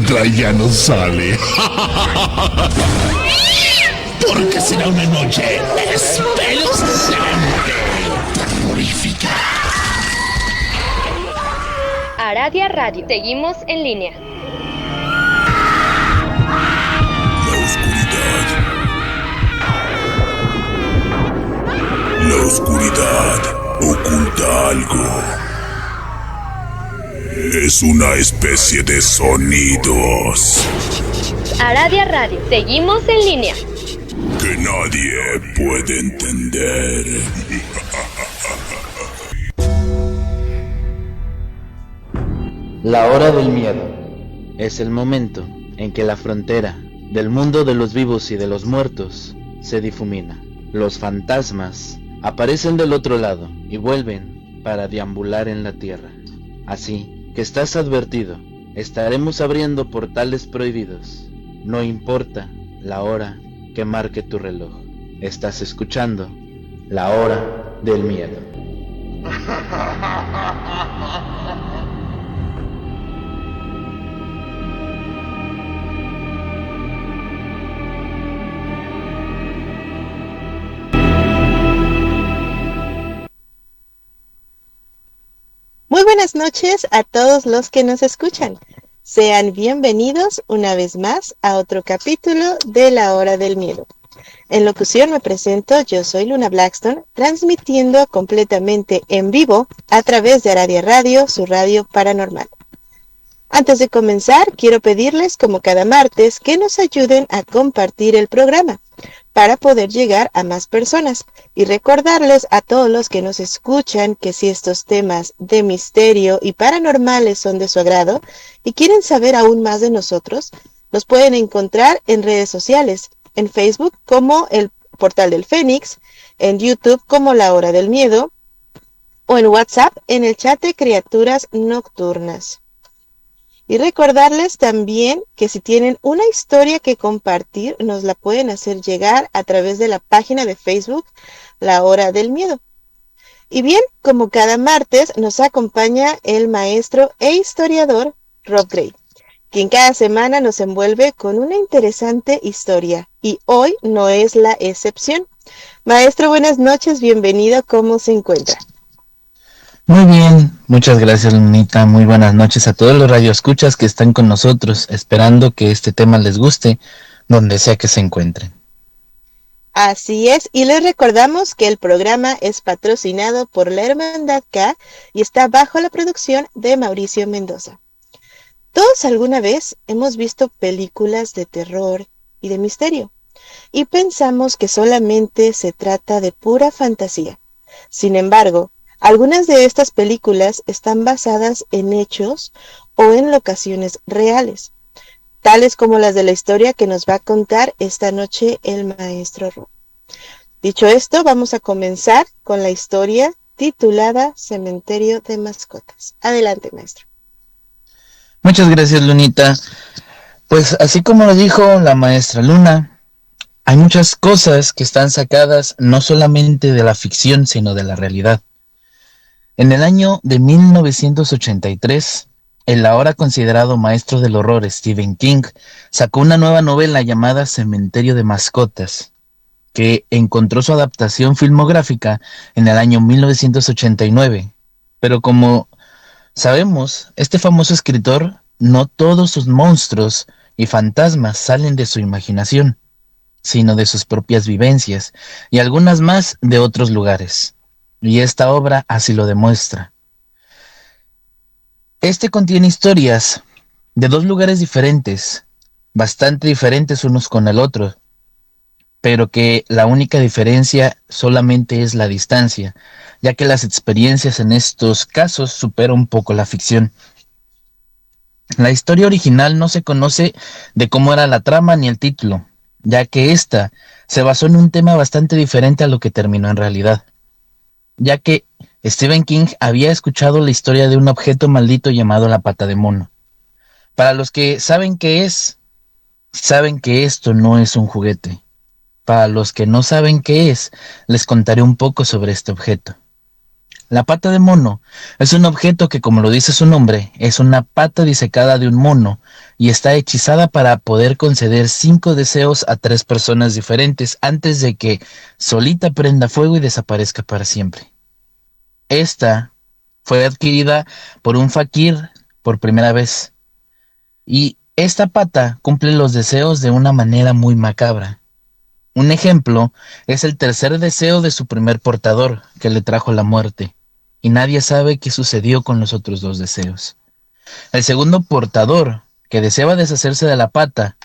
entra y ya no sale. Porque será una noche espeluznante, terrorífica. Aradia Radio. Seguimos en línea. La oscuridad oculta algo. Es una especie de sonidos. Aradia Radio. Seguimos en línea. Que nadie puede entender. La hora del miedo es el momento en que la frontera del mundo de los vivos y de los muertos se difumina. Los fantasmas aparecen del otro lado y vuelven para deambular en la tierra. Así que estás advertido, estaremos abriendo portales prohibidos. No importa la hora que marque tu reloj. Estás escuchando La Hora del Miedo. Muy buenas noches a todos los que nos escuchan. Sean bienvenidos una vez más a otro capítulo de La Hora del Miedo. En locución me presento, yo soy Luna Blackstone, transmitiendo completamente en vivo a través de Aradia Radio, su radio paranormal. Antes de comenzar, quiero pedirles, como cada martes, que nos ayuden a compartir el programa para poder llegar a más personas y recordarles a todos los que nos escuchan que si estos temas de misterio y paranormales son de su agrado y quieren saber aún más de nosotros, nos pueden encontrar en redes sociales, en Facebook como el Portal del Fénix, en YouTube como La Hora del Miedo o en WhatsApp en el chat de Criaturas Nocturnas. Y recordarles también que si tienen una historia que compartir, nos la pueden hacer llegar a través de la página de Facebook La Hora del Miedo. Y bien, como cada martes, nos acompaña el maestro e historiador Rob Gray, quien cada semana nos envuelve con una interesante historia. Y hoy no es la excepción. Maestro, buenas noches, bienvenido, ¿cómo se encuentra? Muy bien, muchas gracias Lunita, muy buenas noches a todos los radioescuchas que están con nosotros, esperando que este tema les guste, donde sea que se encuentren. Así es, y les recordamos que el programa es patrocinado por la Hermandad K y está bajo la producción de Mauricio Mendoza. Todos alguna vez hemos visto películas de terror y de misterio, y pensamos que solamente se trata de pura fantasía. Sin embargo, algunas de estas películas están basadas en hechos o en locaciones reales, tales como las de la historia que nos va a contar esta noche el maestro Rob. Dicho esto, vamos a comenzar con la historia titulada Cementerio de Mascotas. Adelante, maestro. Muchas gracias Lunita. Pues así como lo dijo la maestra Luna, hay muchas cosas que están sacadas no solamente de la ficción, sino de la realidad. En el año de 1983, el ahora considerado maestro del horror Stephen King sacó una nueva novela llamada Cementerio de Mascotas, que encontró su adaptación filmográfica en el año 1989. Pero como sabemos, este famoso escritor, no todos sus monstruos y fantasmas salen de su imaginación, sino de sus propias vivencias, y algunas más de otros lugares. Y esta obra así lo demuestra. Este contiene historias de dos lugares diferentes, bastante diferentes unos con el otro, pero que la única diferencia solamente es la distancia, ya que las experiencias en estos casos superan un poco la ficción. La historia original no se conoce de cómo era la trama ni el título, ya que esta se basó en un tema bastante diferente a lo que terminó en realidad, ya que Stephen King había escuchado la historia de un objeto maldito llamado la pata de mono. Para los que saben qué es, saben que esto no es un juguete. Para los que no saben qué es, les contaré un poco sobre este objeto. La pata de mono es un objeto que, como lo dice su nombre, es una pata disecada de un mono y está hechizada para poder conceder 5 deseos a 3 personas diferentes antes de que solita prenda fuego y desaparezca para siempre. Esta fue adquirida por un fakir por primera vez, y esta pata cumple los deseos de una manera muy macabra. Un ejemplo es el tercer deseo de su primer portador, que le trajo la muerte, y nadie sabe qué sucedió con los otros 2 deseos. El segundo portador, que deseaba deshacerse de la pata,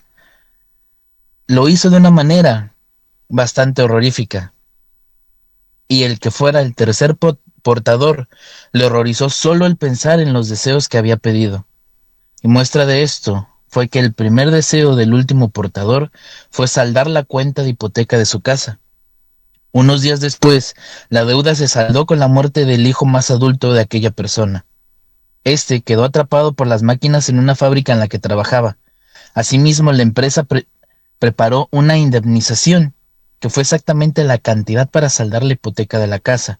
lo hizo de una manera bastante horrorífica, y el que fuera el tercer portador le horrorizó solo el pensar en los deseos que había pedido. Y muestra de esto fue que el primer deseo del último portador fue saldar la cuenta de hipoteca de su casa. Unos días después, la deuda se saldó con la muerte del hijo más adulto de aquella persona. Este quedó atrapado por las máquinas en una fábrica en la que trabajaba. Asimismo, la empresa preparó una indemnización, que fue exactamente la cantidad para saldar la hipoteca de la casa.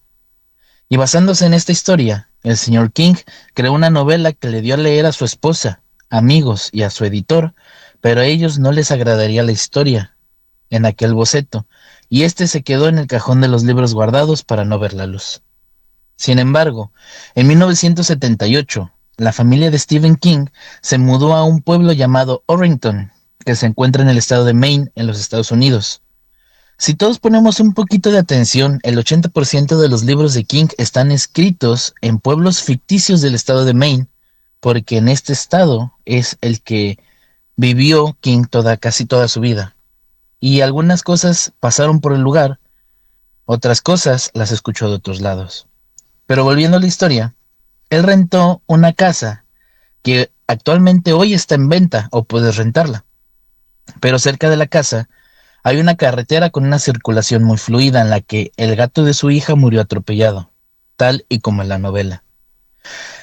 Y basándose en esta historia, el señor King creó una novela que le dio a leer a su esposa, amigos y a su editor, pero a ellos no les agradaría la historia en aquel boceto, y este se quedó en el cajón de los libros guardados para no ver la luz. Sin embargo, en 1978, la familia de Stephen King se mudó a un pueblo llamado Orrington, que se encuentra en el estado de Maine, en los Estados Unidos. Si todos ponemos un poquito de atención, el 80% de los libros de King están escritos en pueblos ficticios del estado de Maine, porque en este estado es el que vivió King casi toda su vida. Y algunas cosas pasaron por el lugar, otras cosas las escuchó de otros lados. Pero volviendo a la historia, él rentó una casa que actualmente hoy está en venta o puedes rentarla. Pero cerca de la casa hay una carretera con una circulación muy fluida en la que el gato de su hija murió atropellado, tal y como en la novela.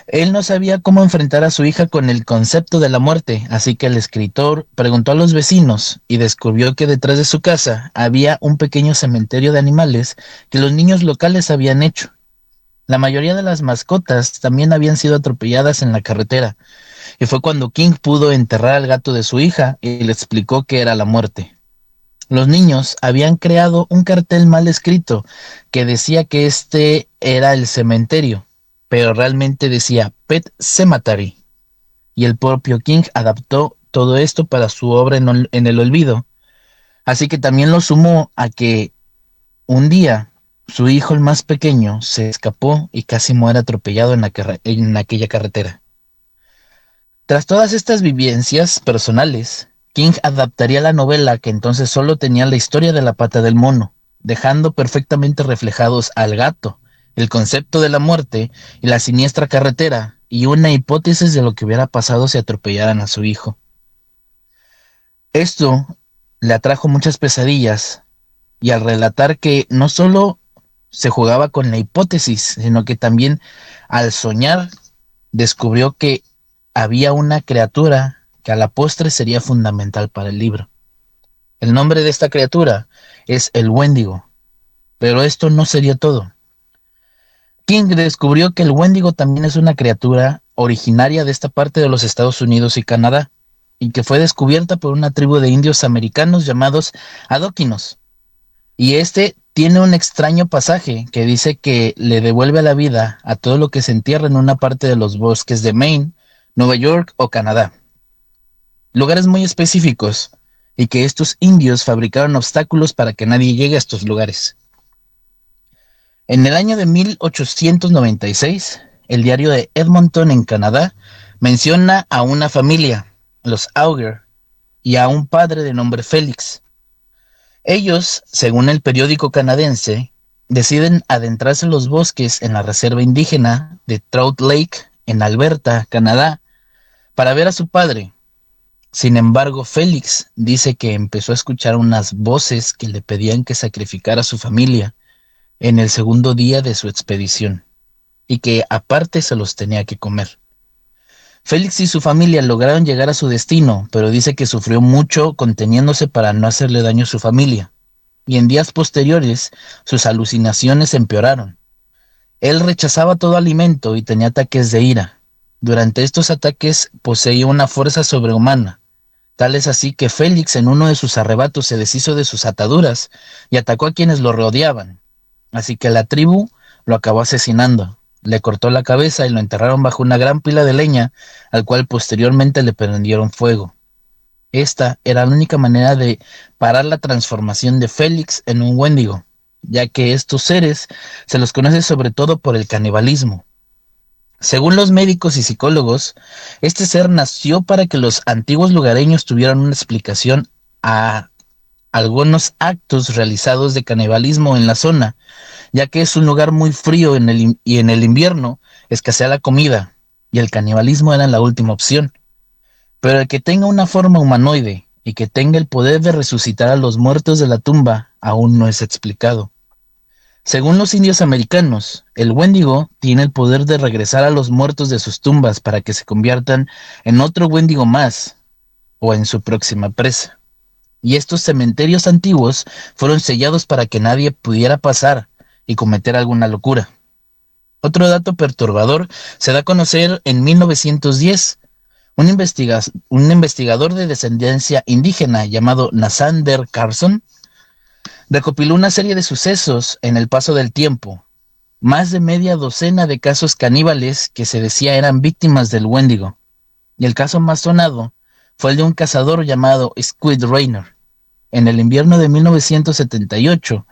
Él no sabía cómo enfrentar a su hija con el concepto de la muerte, así que el escritor preguntó a los vecinos y descubrió que detrás de su casa había un pequeño cementerio de animales que los niños locales habían hecho. La mayoría de las mascotas también habían sido atropelladas en la carretera, y fue cuando King pudo enterrar al gato de su hija y le explicó qué era la muerte. Los niños habían creado un cartel mal escrito que decía que este era el cementerio, pero realmente decía Pet Cemetery, y el propio King adaptó todo esto para su obra en el olvido, así que también lo sumó a que un día su hijo, el más pequeño, se escapó y casi muere atropellado en aquella carretera. Tras todas estas vivencias personales, King adaptaría la novela, que entonces solo tenía la historia de la pata del mono, dejando perfectamente reflejados al gato, el concepto de la muerte y la siniestra carretera, y una hipótesis de lo que hubiera pasado si atropellaran a su hijo. Esto le atrajo muchas pesadillas, y al relatar que no solo se jugaba con la hipótesis, sino que también al soñar descubrió que había una criatura que a la postre sería fundamental para el libro. El nombre de esta criatura es el Wendigo, pero esto no sería todo. King descubrió que el Wendigo también es una criatura originaria de esta parte de los Estados Unidos y Canadá, y que fue descubierta por una tribu de indios americanos llamados Adoquinos. Y este tiene un extraño pasaje que dice que le devuelve a la vida a todo lo que se entierra en una parte de los bosques de Maine, Nueva York o Canadá. Lugares muy específicos, y que estos indios fabricaron obstáculos para que nadie llegue a estos lugares. En el año de 1896, el diario de Edmonton, en Canadá, menciona a una familia, los Auger, y a un padre de nombre Félix. Ellos, según el periódico canadiense, deciden adentrarse en los bosques en la reserva indígena de Trout Lake, en Alberta, Canadá, para ver a su padre. Sin embargo, Félix dice que empezó a escuchar unas voces que le pedían que sacrificara a su familia en el segundo día de su expedición, y que aparte se los tenía que comer. Félix y su familia lograron llegar a su destino, pero dice que sufrió mucho conteniéndose para no hacerle daño a su familia, y en días posteriores sus alucinaciones empeoraron. Él rechazaba todo alimento y tenía ataques de ira. Durante estos ataques poseía una fuerza sobrehumana. Tal es así que Félix en uno de sus arrebatos se deshizo de sus ataduras y atacó a quienes lo rodeaban. Así que la tribu lo acabó asesinando. Le cortó la cabeza y lo enterraron bajo una gran pila de leña, al cual posteriormente le prendieron fuego. Esta era la única manera de parar la transformación de Félix en un Wendigo, ya que estos seres se los conoce sobre todo por el canibalismo. Según los médicos y psicólogos, este ser nació para que los antiguos lugareños tuvieran una explicación a algunos actos realizados de canibalismo en la zona, ya que es un lugar muy frío y en el invierno escasea la comida, y el canibalismo era la última opción. Pero el que tenga una forma humanoide y que tenga el poder de resucitar a los muertos de la tumba aún no es explicado. Según los indios americanos, el Wendigo tiene el poder de regresar a los muertos de sus tumbas para que se conviertan en otro Wendigo más o en su próxima presa. Y estos cementerios antiguos fueron sellados para que nadie pudiera pasar y cometer alguna locura. Otro dato perturbador se da a conocer en 1910. Un investigador de descendencia indígena llamado Nasander Carson recopiló una serie de sucesos en el paso del tiempo, más de media docena de casos caníbales que se decía eran víctimas del Wendigo, y el caso más sonado fue el de un cazador llamado Squid Raynor, en el invierno de 1978,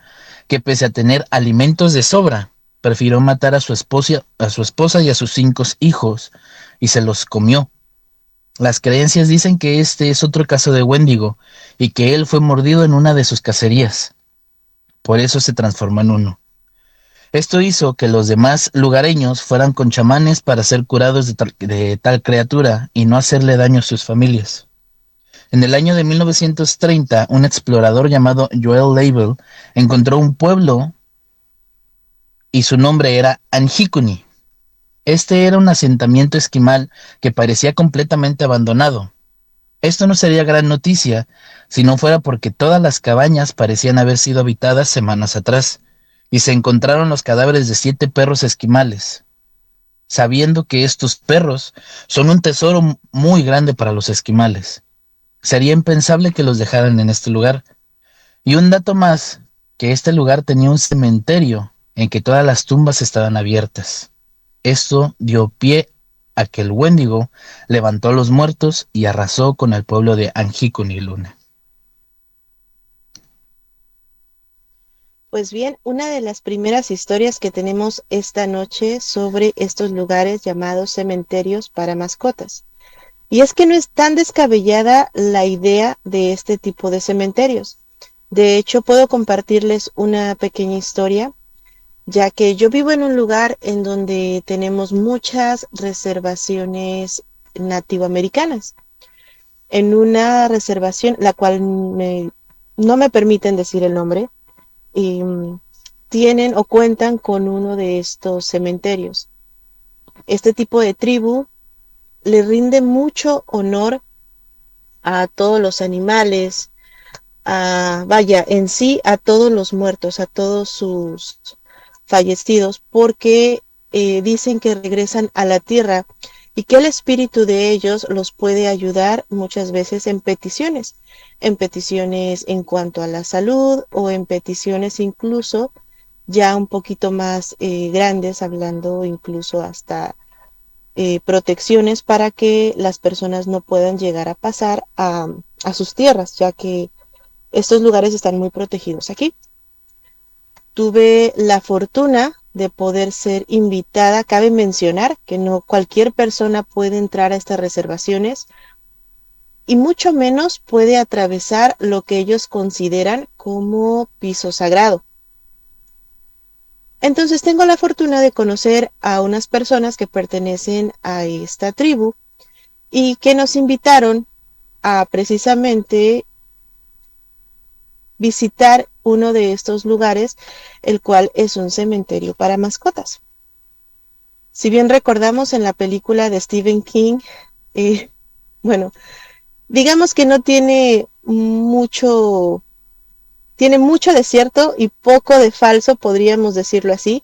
que pese a tener alimentos de sobra, prefirió matar a su esposa y a sus 5 hijos, y se los comió. Las creencias dicen que este es otro caso de Wendigo, y que él fue mordido en una de sus cacerías. Por eso se transformó en uno. Esto hizo que los demás lugareños fueran con chamanes para ser curados de tal criatura y no hacerle daño a sus familias. En el año de 1930, un explorador llamado Joel Label encontró un pueblo y su nombre era Anhikuni. Este era un asentamiento esquimal que parecía completamente abandonado. Esto no sería gran noticia si no fuera porque todas las cabañas parecían haber sido habitadas semanas atrás, y se encontraron los cadáveres de 7 perros esquimales, sabiendo que estos perros son un tesoro muy grande para los esquimales. Sería impensable que los dejaran en este lugar. Y un dato más, que este lugar tenía un cementerio en que todas las tumbas estaban abiertas. Esto dio pie a que el Wendigo levantó a los muertos y arrasó con el pueblo de Anhikuni Luna. Pues bien, una de las primeras historias que tenemos esta noche sobre estos lugares llamados cementerios para mascotas. Y es que no es tan descabellada la idea de este tipo de cementerios. De hecho, puedo compartirles una pequeña historia, ya que yo vivo en un lugar en donde tenemos muchas reservaciones nativoamericanas. En una reservación, la cual no me permiten decir el nombre, tienen o cuentan con uno de estos cementerios. Este tipo de tribu le rinde mucho honor a todos los animales, en sí a todos los muertos, a todos sus fallecidos, porque dicen que regresan a la tierra y que el espíritu de ellos los puede ayudar muchas veces en peticiones en cuanto a la salud o en peticiones incluso ya un poquito más grandes, hablando incluso hasta protecciones para que las personas no puedan llegar a pasar a sus tierras, ya que estos lugares están muy protegidos aquí. Tuve la fortuna de poder ser invitada. Cabe mencionar que no cualquier persona puede entrar a estas reservaciones y mucho menos puede atravesar lo que ellos consideran como piso sagrado. Entonces tengo la fortuna de conocer a unas personas que pertenecen a esta tribu y que nos invitaron a precisamente visitar uno de estos lugares, el cual es un cementerio para mascotas. Si bien recordamos en la película de Stephen King, digamos que no tiene mucho de cierto y poco de falso, podríamos decirlo así,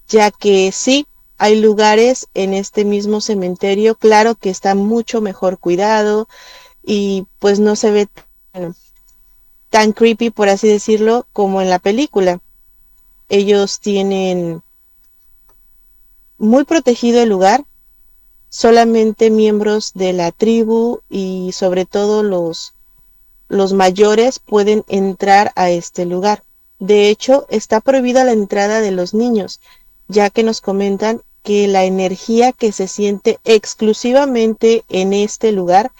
ya que sí, hay lugares en este mismo cementerio, claro que está mucho mejor cuidado y pues no se ve tan creepy, por así decirlo, como en la película. Ellos tienen muy protegido el lugar, solamente miembros de la tribu y sobre todo los mayores pueden entrar a este lugar. De hecho, está prohibida la entrada de los niños, ya que nos comentan que la energía que se siente exclusivamente en este lugar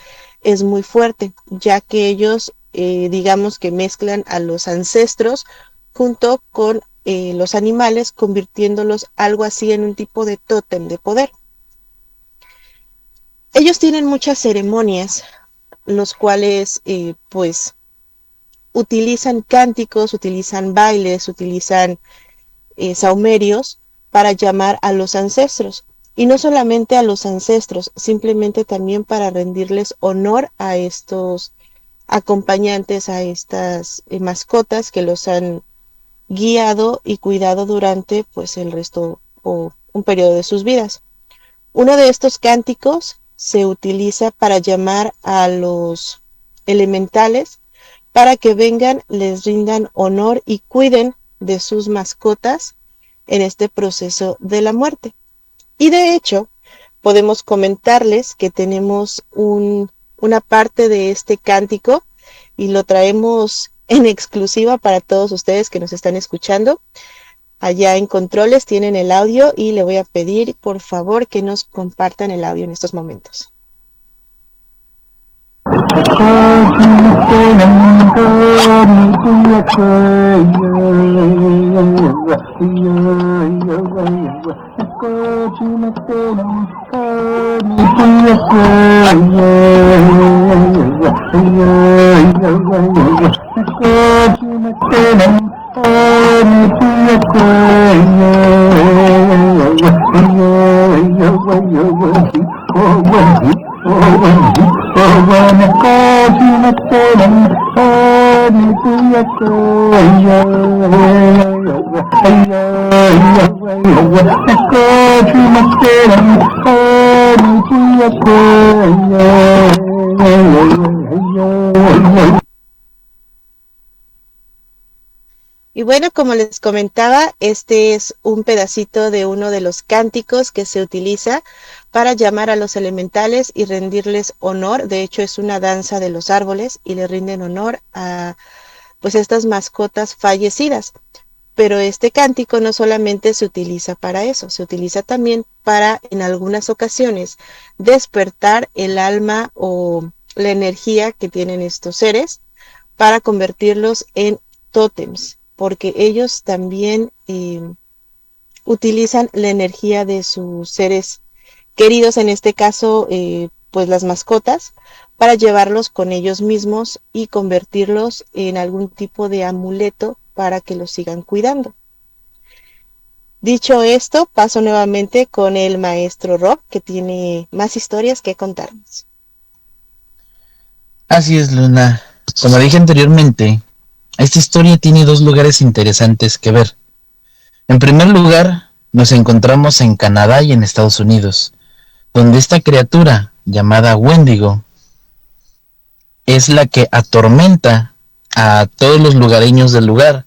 es muy fuerte, ya que ellos, digamos que mezclan a los ancestros junto con los animales, convirtiéndolos algo así en un tipo de tótem de poder. Ellos tienen muchas ceremonias, los cuales pues utilizan cánticos, utilizan bailes, utilizan saumerios para llamar a los ancestros. Y no solamente a los ancestros, simplemente también para rendirles honor a estos acompañantes, a estas mascotas que los han guiado y cuidado durante pues el resto o un periodo de sus vidas. Uno de estos cánticos se utiliza para llamar a los elementales para que vengan, les rindan honor y cuiden de sus mascotas en este proceso de la muerte. Y de hecho, podemos comentarles que tenemos una parte de este cántico y lo traemos en exclusiva para todos ustedes que nos están escuchando. Allá en controles tienen el audio y le voy a pedir por favor que nos compartan el audio en estos momentos. Y bueno, como les comentaba, este es un pedacito de uno de los cánticos que se utiliza para llamar a los elementales y rendirles honor. De hecho, es una danza de los árboles y le rinden honor a pues estas mascotas fallecidas. Pero este cántico no solamente se utiliza para eso, se utiliza también para, en algunas ocasiones, despertar el alma o la energía que tienen estos seres para convertirlos en tótems, porque ellos también utilizan la energía de sus seres queridos, en este caso, pues las mascotas, para llevarlos con ellos mismos y convertirlos en algún tipo de amuleto para que los sigan cuidando. Dicho esto, paso nuevamente con el maestro Rob, que tiene más historias que contarnos. Así es, Luna. Como dije anteriormente, esta historia tiene dos lugares interesantes que ver. En primer lugar, nos encontramos en Canadá y en Estados Unidos, donde esta criatura llamada Wendigo es la que atormenta a todos los lugareños del lugar,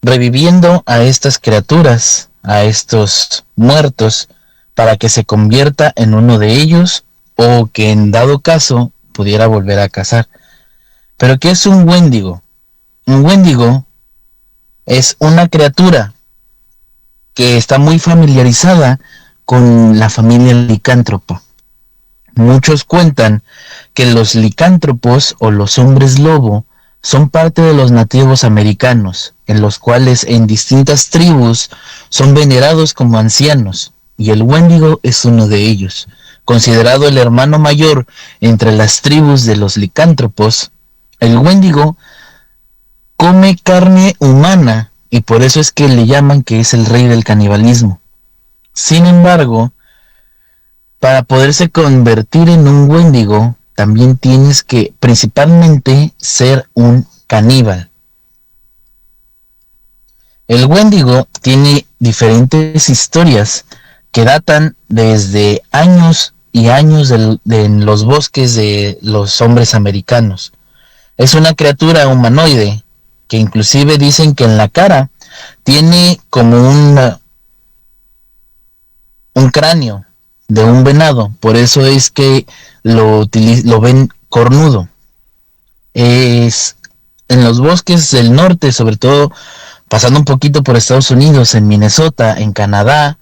reviviendo a estas criaturas, a estos muertos, para que se convierta en uno de ellos o que en dado caso pudiera volver a cazar. ¿Pero qué es un Wendigo? Un Wendigo es una criatura que está muy familiarizada con la familia licántropa. Muchos cuentan que los licántropos o los hombres lobo son parte de los nativos americanos, en los cuales en distintas tribus son venerados como ancianos, y el Wendigo es uno de ellos. Considerado el hermano mayor entre las tribus de los licántropos, el Wendigo come carne humana y por eso es que le llaman que es el rey del canibalismo. Sin embargo, para poderse convertir en un Wendigo, también tienes que principalmente ser un caníbal. El Wendigo tiene diferentes historias que datan desde años y años en los bosques de los hombres americanos. Es una criatura humanoide que inclusive dicen que en la cara tiene como un cráneo de un venado, por eso es que lo ven cornudo. Es en los bosques del norte, sobre todo pasando un poquito por Estados Unidos, en Minnesota, en Canadá,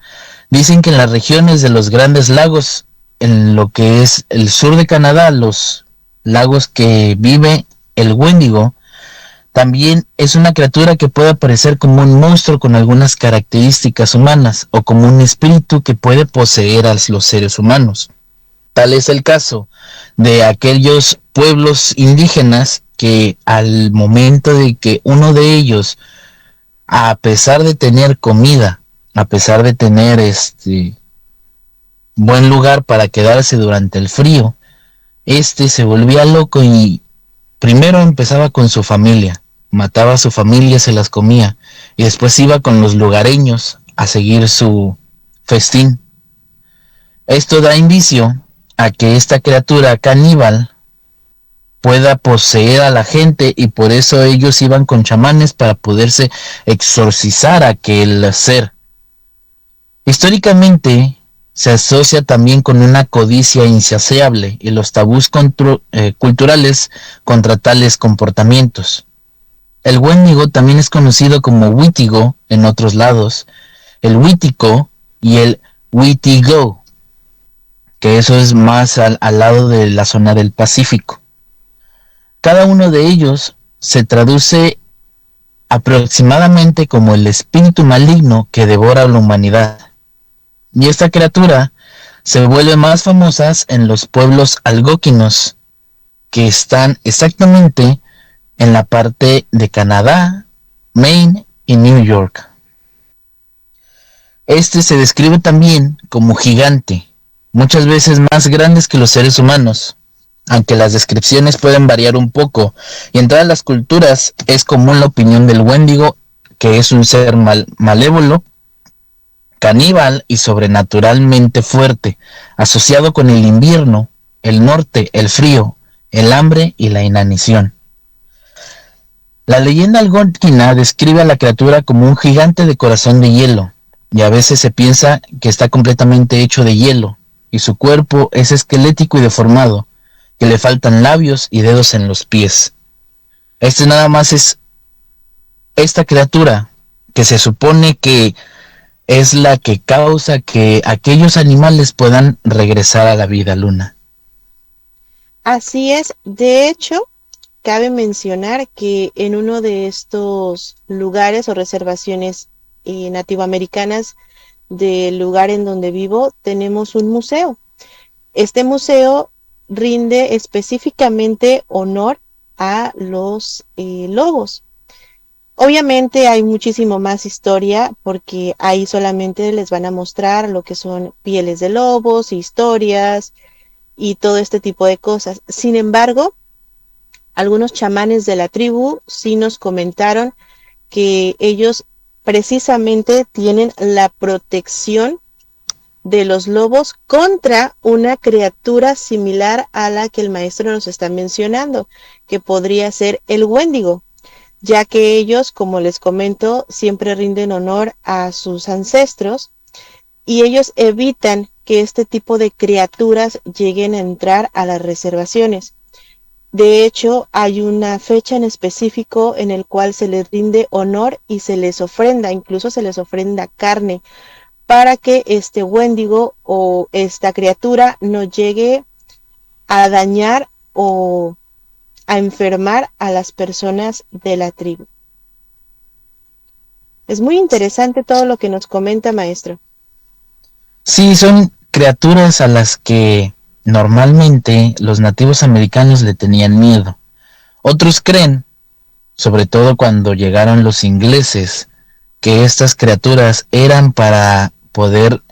dicen que en las regiones de los Grandes Lagos, en lo que es el sur de Canadá, los lagos que vive el Wendigo, también es una criatura que puede aparecer como un monstruo con algunas características humanas o como un espíritu que puede poseer a los seres humanos. Tal es el caso de aquellos pueblos indígenas que al momento de que uno de ellos, a pesar de tener comida, a pesar de tener buen lugar para quedarse durante el frío, se volvía loco y primero empezaba con su familia, mataba a su familia, se las comía, y después iba con los lugareños a seguir su festín. Esto da indicio a que esta criatura caníbal pueda poseer a la gente, y por eso ellos iban con chamanes para poderse exorcizar a aquel ser. Históricamente se asocia también con una codicia insaciable y los tabús culturales contra tales comportamientos. El Wendigo también es conocido como Witigo en otros lados, el Witico y el Witigo, que eso es más al lado de la zona del Pacífico. Cada uno de ellos se traduce aproximadamente como el espíritu maligno que devora a la humanidad. Y esta criatura se vuelve más famosa en los pueblos algonquinos, que están exactamente en la parte de Canadá, Maine y New York. Se describe también como gigante, muchas veces más grandes que los seres humanos, aunque las descripciones pueden variar un poco, y en todas las culturas es común la opinión del Wendigo, que es un ser malévolo, caníbal y sobrenaturalmente fuerte, asociado con el invierno, el norte, el frío, el hambre y la inanición. La leyenda algonquina describe a la criatura como un gigante de corazón de hielo, y a veces se piensa que está completamente hecho de hielo, y su cuerpo es esquelético y deformado, que le faltan labios y dedos en los pies. Nada más es esta criatura que se supone que es la que causa que aquellos animales puedan regresar a la vida, Luna. Así es. De hecho, cabe mencionar que en uno de estos lugares o reservaciones nativoamericanas del lugar en donde vivo, tenemos un museo. Este museo rinde específicamente honor a los lobos. Obviamente hay muchísimo más historia, porque ahí solamente les van a mostrar lo que son pieles de lobos, historias y todo este tipo de cosas. Sin embargo, algunos chamanes de la tribu sí nos comentaron que ellos precisamente tienen la protección de los lobos contra una criatura similar a la que el maestro nos está mencionando, que podría ser el Wendigo, ya que ellos, como les comento, siempre rinden honor a sus ancestros y ellos evitan que este tipo de criaturas lleguen a entrar a las reservaciones. De hecho, hay una fecha en específico en el cual se les rinde honor y se les ofrenda, incluso se les ofrenda carne, para que este Wendigo o esta criatura no llegue a dañar o a enfermar a las personas de la tribu. Es muy interesante todo lo que nos comenta, maestro. Sí, son criaturas a las que normalmente los nativos americanos le tenían miedo. Otros creen, sobre todo cuando llegaron los ingleses, que estas criaturas eran para poder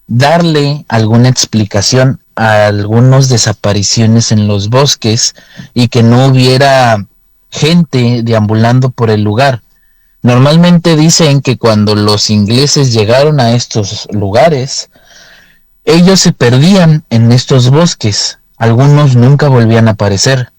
darle alguna explicación a algunas desapariciones en los bosques y que no hubiera gente deambulando por el lugar. Normalmente dicen que cuando los ingleses llegaron a estos lugares, ellos se perdían en estos bosques, algunos nunca volvían a aparecer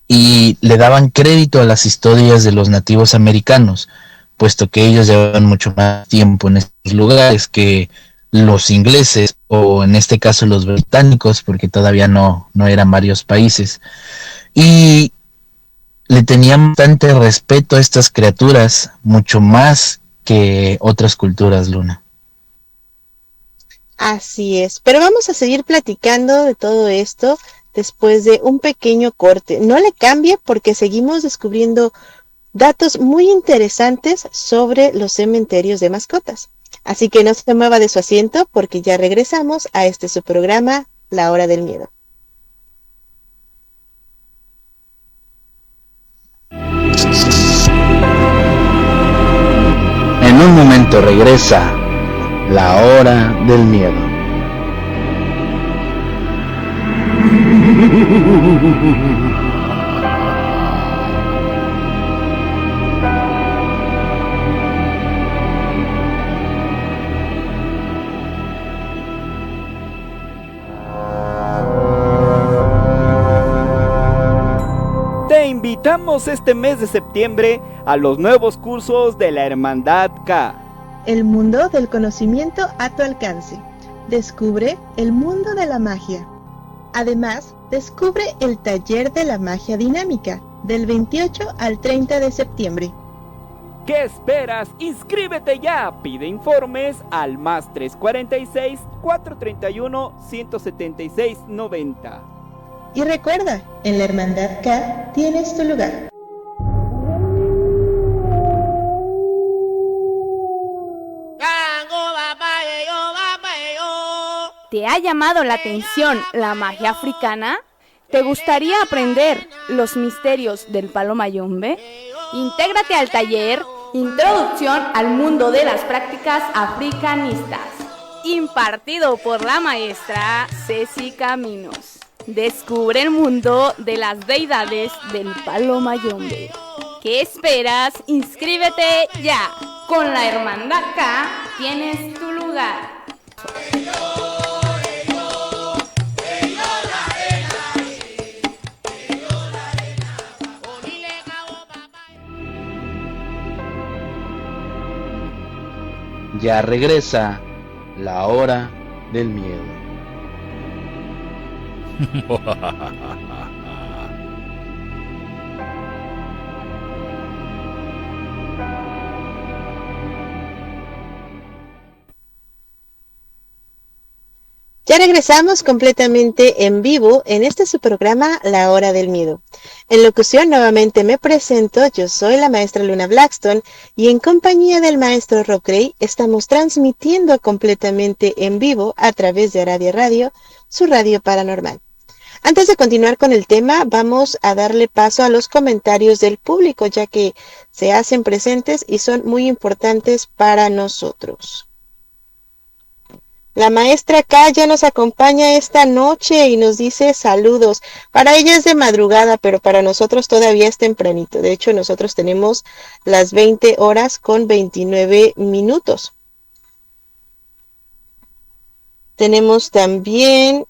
y le daban crédito a las historias de los nativos americanos, puesto que ellos llevaban mucho más tiempo en estos lugares que los ingleses, o en este caso los británicos, porque todavía no eran varios países. Y le tenían bastante respeto a estas criaturas, mucho más que otras culturas, Luna. Así es, pero vamos a seguir platicando de todo esto después de un pequeño corte. No le cambie porque seguimos descubriendo datos muy interesantes sobre los cementerios de mascotas. Así que no se mueva de su asiento porque ya regresamos a su programa, La Hora del Miedo. En un momento regresa La Hora del Miedo. Te invitamos este mes de septiembre a los nuevos cursos de la Hermandad K. El mundo del conocimiento a tu alcance. Descubre el mundo de la magia. Además, descubre el taller de la magia dinámica del 28 al 30 de septiembre. ¿Qué esperas? ¡Inscríbete ya! Pide informes al más 346-431-176-90. Y recuerda, en la Hermandad K tienes tu lugar. ¿Te ha llamado la atención la magia africana? ¿Te gustaría aprender los misterios del palo mayombe? Intégrate al taller Introducción al mundo de las prácticas africanistas, impartido por la maestra Ceci Caminos. Descubre el mundo de las deidades del palo mayombe. ¿Qué esperas? Inscríbete ya. Con la Hermandad K tienes tu lugar. Ya regresa La Hora del Miedo. Ya regresamos completamente en vivo en su programa La Hora del Miedo. En locución nuevamente me presento, yo soy la maestra Luna Blackstone y en compañía del maestro Rob Gray estamos transmitiendo completamente en vivo a través de Aradia Radio, su radio paranormal. Antes de continuar con el tema, vamos a darle paso a los comentarios del público, ya que se hacen presentes y son muy importantes para nosotros. La maestra K ya nos acompaña esta noche y nos dice saludos. Para ella es de madrugada, pero para nosotros todavía es tempranito. De hecho, nosotros tenemos las 20 horas con 29 minutos. Tenemos también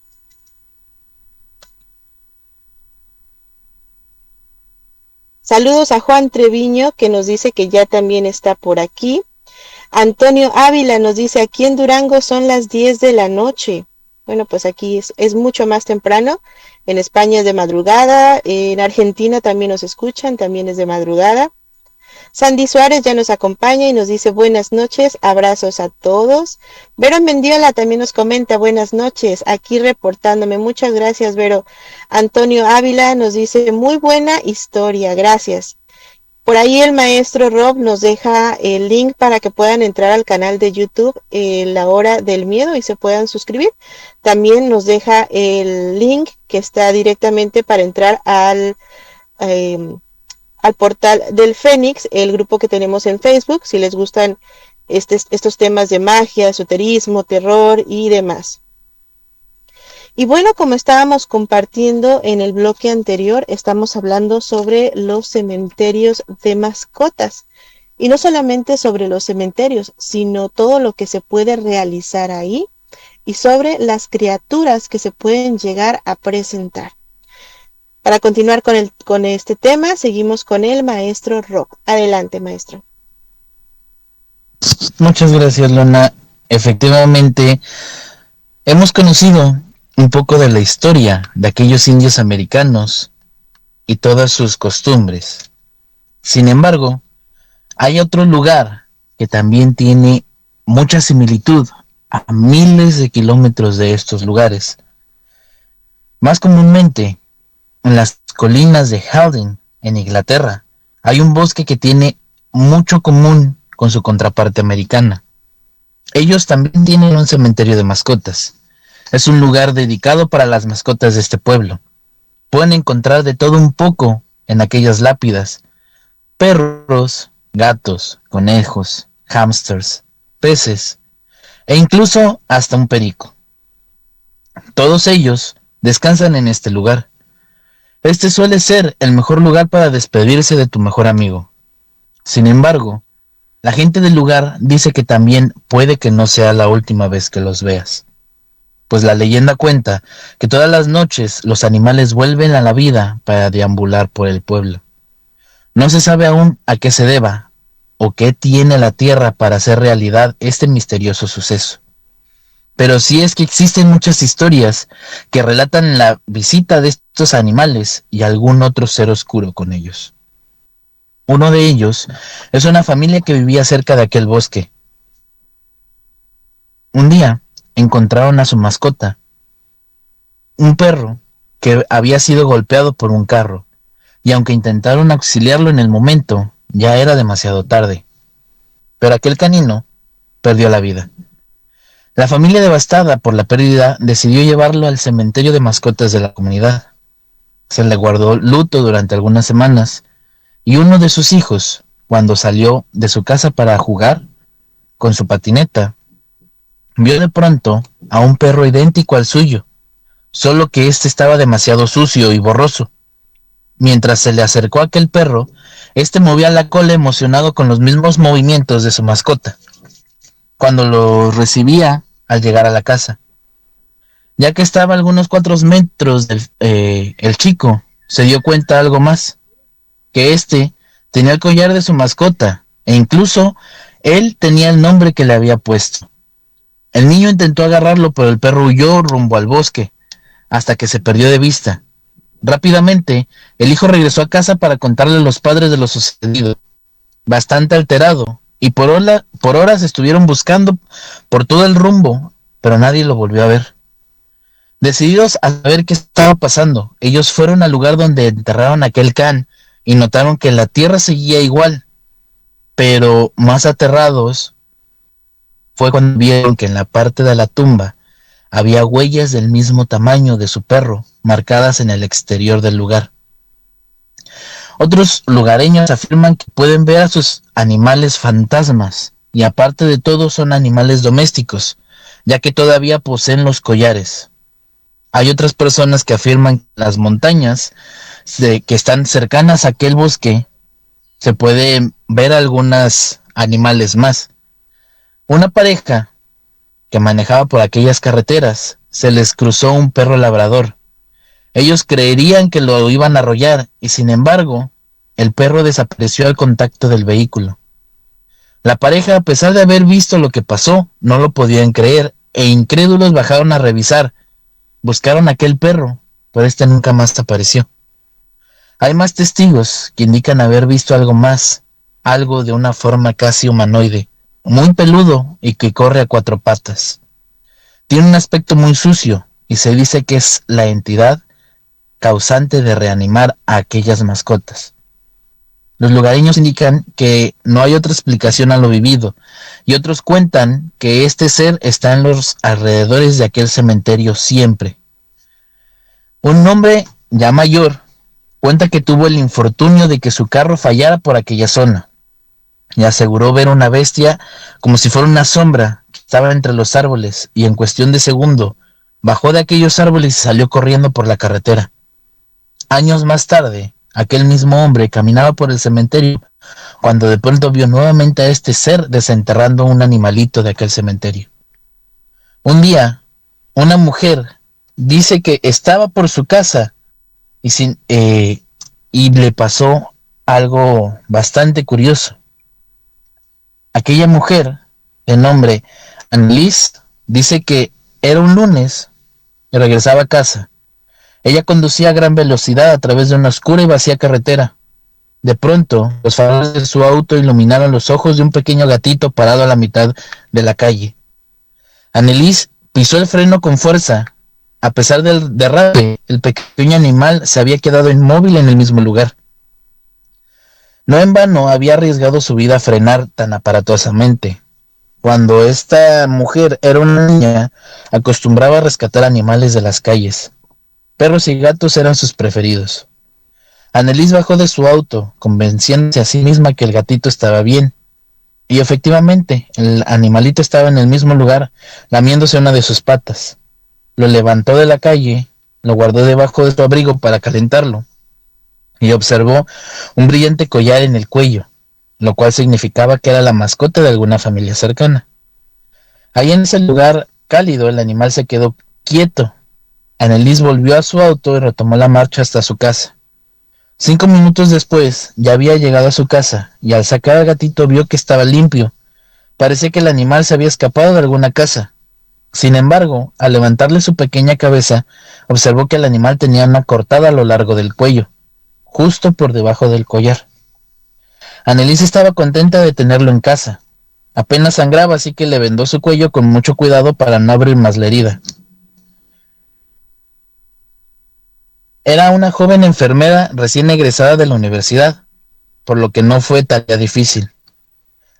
saludos a Juan Treviño, que nos dice que ya también está por aquí. Antonio Ávila nos dice, aquí en Durango son las 10 de la noche. Bueno, pues aquí es mucho más temprano. En España es de madrugada. En Argentina también nos escuchan, también es de madrugada. Sandy Suárez ya nos acompaña y nos dice buenas noches, abrazos a todos. Vero Mendiola también nos comenta buenas noches, aquí reportándome. Muchas gracias, Vero. Antonio Ávila nos dice muy buena historia, gracias. Por ahí el maestro Rob nos deja el link para que puedan entrar al canal de YouTube La Hora del Miedo y se puedan suscribir. También nos deja el link que está directamente para entrar al portal del Fénix, el grupo que tenemos en Facebook, si les gustan estos temas de magia, esoterismo, terror y demás. Y bueno, como estábamos compartiendo en el bloque anterior, estamos hablando sobre los cementerios de mascotas. Y no solamente sobre los cementerios, sino todo lo que se puede realizar ahí y sobre las criaturas que se pueden llegar a presentar. Para continuar con este tema, seguimos con el maestro Rob. Adelante, maestro. Muchas gracias, Luna. Efectivamente, hemos conocido un poco de la historia de aquellos indios americanos y todas sus costumbres. Sin embargo, hay otro lugar que también tiene mucha similitud a miles de kilómetros de estos lugares. Más comúnmente, en las colinas de Haldane, en Inglaterra, hay un bosque que tiene mucho común con su contraparte americana. Ellos también tienen un cementerio de mascotas. Es un lugar dedicado para las mascotas de este pueblo. Pueden encontrar de todo un poco en aquellas lápidas: perros, gatos, conejos, hámsters, peces e incluso hasta un perico. Todos ellos descansan en este lugar. Este suele ser el mejor lugar para despedirse de tu mejor amigo. Sin embargo, la gente del lugar dice que también puede que no sea la última vez que los veas, pues la leyenda cuenta que todas las noches los animales vuelven a la vida para deambular por el pueblo. No se sabe aún a qué se deba o qué tiene la tierra para hacer realidad este misterioso suceso. Pero sí es que existen muchas historias que relatan la visita de estos animales y algún otro ser oscuro con ellos. Uno de ellos es una familia que vivía cerca de aquel bosque. Un día encontraron a su mascota, un perro que había sido golpeado por un carro, y aunque intentaron auxiliarlo en el momento, ya era demasiado tarde. Pero aquel canino perdió la vida. La familia, devastada por la pérdida, decidió llevarlo al cementerio de mascotas de la comunidad. Se le guardó luto durante algunas semanas, y uno de sus hijos, cuando salió de su casa para jugar con su patineta, vio de pronto a un perro idéntico al suyo, solo que éste estaba demasiado sucio y borroso. Mientras se le acercó a aquel perro, éste movía la cola emocionado con los mismos movimientos de su mascota, cuando lo recibía al llegar a la casa. Ya que estaba a algunos 4 metros el chico se dio cuenta de algo más, que éste tenía el collar de su mascota, e incluso él tenía el nombre que le había puesto. El niño intentó agarrarlo, pero el perro huyó rumbo al bosque, hasta que se perdió de vista. Rápidamente, el hijo regresó a casa para contarle a los padres de lo sucedido, bastante alterado, y por horas estuvieron buscando por todo el rumbo, pero nadie lo volvió a ver. Decididos a saber qué estaba pasando, ellos fueron al lugar donde enterraron a aquel can y notaron que la tierra seguía igual, pero más aterrados fue cuando vieron que en la parte de la tumba había huellas del mismo tamaño de su perro, marcadas en el exterior del lugar. Otros lugareños afirman que pueden ver a sus animales fantasmas, y aparte de todo son animales domésticos, ya que todavía poseen los collares. Hay otras personas que afirman que en las montañas que están cercanas a aquel bosque se pueden ver algunos animales más. Una pareja que manejaba por aquellas carreteras se les cruzó un perro labrador. Ellos creerían que lo iban a arrollar y sin embargo el perro desapareció al contacto del vehículo. La pareja, a pesar de haber visto lo que pasó, no lo podían creer e incrédulos bajaron a revisar. Buscaron a aquel perro, pero este nunca más apareció. Hay más testigos que indican haber visto algo más, algo de una forma casi humanoide, muy peludo y que corre a 4 patas. Tiene un aspecto muy sucio y se dice que es la entidad causante de reanimar a aquellas mascotas. Los lugareños indican que no hay otra explicación a lo vivido, y otros cuentan que este ser está en los alrededores de aquel cementerio siempre. Un hombre ya mayor cuenta que tuvo el infortunio de que su carro fallara por aquella zona, y aseguró ver una bestia como si fuera una sombra que estaba entre los árboles, y en cuestión de segundo bajó de aquellos árboles y salió corriendo por la carretera. Años más tarde, aquel mismo hombre caminaba por el cementerio cuando de pronto vio nuevamente a este ser desenterrando un animalito de aquel cementerio. Un día, una mujer dice que estaba por su casa y le pasó algo bastante curioso. Aquella mujer, de nombre Anneliese, dice que era un lunes y regresaba a casa. Ella conducía a gran velocidad a través de una oscura y vacía carretera. De pronto, los faroles de su auto iluminaron los ojos de un pequeño gatito parado a la mitad de la calle. Anneliese pisó el freno con fuerza. A pesar del derrape, el pequeño animal se había quedado inmóvil en el mismo lugar. No en vano había arriesgado su vida a frenar tan aparatosamente. Cuando esta mujer era una niña, acostumbraba a rescatar animales de las calles. Perros y gatos eran sus preferidos. Anneliese bajó de su auto, convenciéndose a sí misma que el gatito estaba bien. Y efectivamente, el animalito estaba en el mismo lugar, lamiéndose una de sus patas. Lo levantó de la calle, lo guardó debajo de su abrigo para calentarlo, y observó un brillante collar en el cuello, lo cual significaba que era la mascota de alguna familia cercana. Ahí en ese lugar cálido, el animal se quedó quieto. Anneliese volvió a su auto y retomó la marcha hasta su casa. 5 minutos después, ya había llegado a su casa, y al sacar al gatito vio que estaba limpio. Parecía que el animal se había escapado de alguna casa. Sin embargo, al levantarle su pequeña cabeza, observó que el animal tenía una cortada a lo largo del cuello, justo por debajo del collar. Anneliese estaba contenta de tenerlo en casa. Apenas sangraba, así que le vendó su cuello con mucho cuidado para no abrir más la herida. Era una joven enfermera recién egresada de la universidad, por lo que no fue tarea difícil.